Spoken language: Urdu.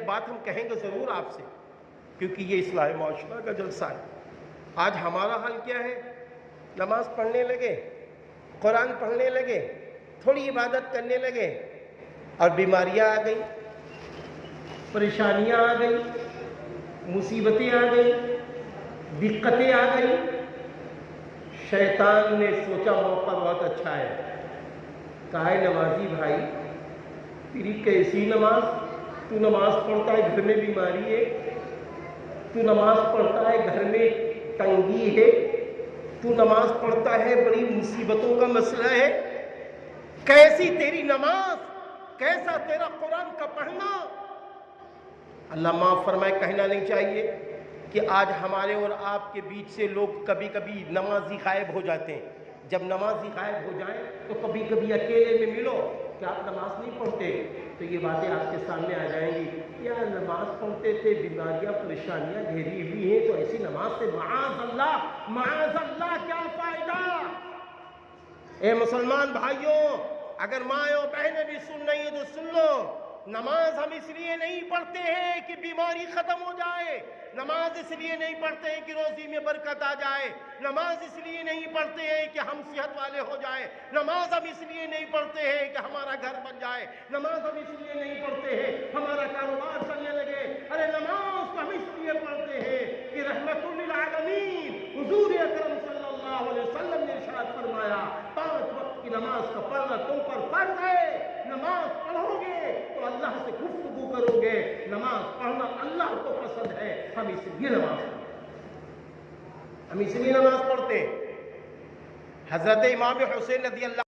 ایک بات ہم کہیں گے ضرور آپ سے، کیونکہ یہ اصلاح معاشرہ کا جلسہ ہے۔ آج ہمارا حال کیا ہے؟ نماز پڑھنے لگے، قرآن پڑھنے لگے، تھوڑی عبادت کرنے لگے اور بیماریاں آ گئی، پریشانیاں آ گئی، مصیبتیں آ گئی، دقتیں آ گئی۔ شیطان نے سوچا موقع بہت اچھا ہے، کہا ہے نمازی بھائی تیری کیسی نماز؟ تو نماز پڑھتا ہے گھر میں بیماری ہے، تو نماز پڑھتا ہے گھر میں تنگی ہے، تو نماز پڑھتا ہے بڑی مصیبتوں کا مسئلہ ہے، کیسی تیری نماز، کیسا تیرا قرآن کا پڑھنا؟ اللہ معاف فرمائے، کہنا نہیں چاہیے کہ آج ہمارے اور آپ کے بیچ سے لوگ کبھی کبھی نمازی غائب ہو جاتے ہیں۔ جب نمازی غائب ہو جائیں تو کبھی کبھی اکیلے میں ملو کہ آپ نماز نہیں پڑھتے، تو یہ باتیں آپ کے سامنے آ جائیں گی، یار نماز پڑھتے تھے، بیماریاں پریشانیاں گھیری ہوئی ہیں، تو ایسی نماز سے معاذ اللہ کیا فائدہ؟ اے مسلمان بھائیوں، اگر مائیں اور بہنیں بھی سن رہی ہیں تو سن لو، نماز ہم اس لیے نہیں پڑھتے ہیں کہ بیماری ختم ہو جائے، نماز اس لیے نہیں پڑھتے ہیں کہ روزی میں برکت آ جائے، نماز اس لیے نہیں پڑھتے ہیں کہ ہم صحت والے ہو جائیں، نماز ہم اس لیے نہیں پڑھتے ہیں کہ ہمارا گھر بن جائے، نماز ہم اس لیے نہیں پڑھتے ہیں ہمارا کاروبار چلنے لگے۔ ارے نماز تو ہم اس لیے پڑھتے ہیں کہ رحمت للعالمین حضور اکرم صلی اللہ علیہ وسلم نے ارشاد فرمایا 5 وقت کی نماز کا پڑھنا تم پر فرض ہے۔ نماز پڑھو گے تو اللہ سے گفتگو کرو گے، نماز پڑھنا اللہ کو پسند ہے، ہم اس لیے نماز پڑھتے ہیں، ہم اس لیے نماز پڑھتے ہیں۔ حضرت امام حسین رضی اللہ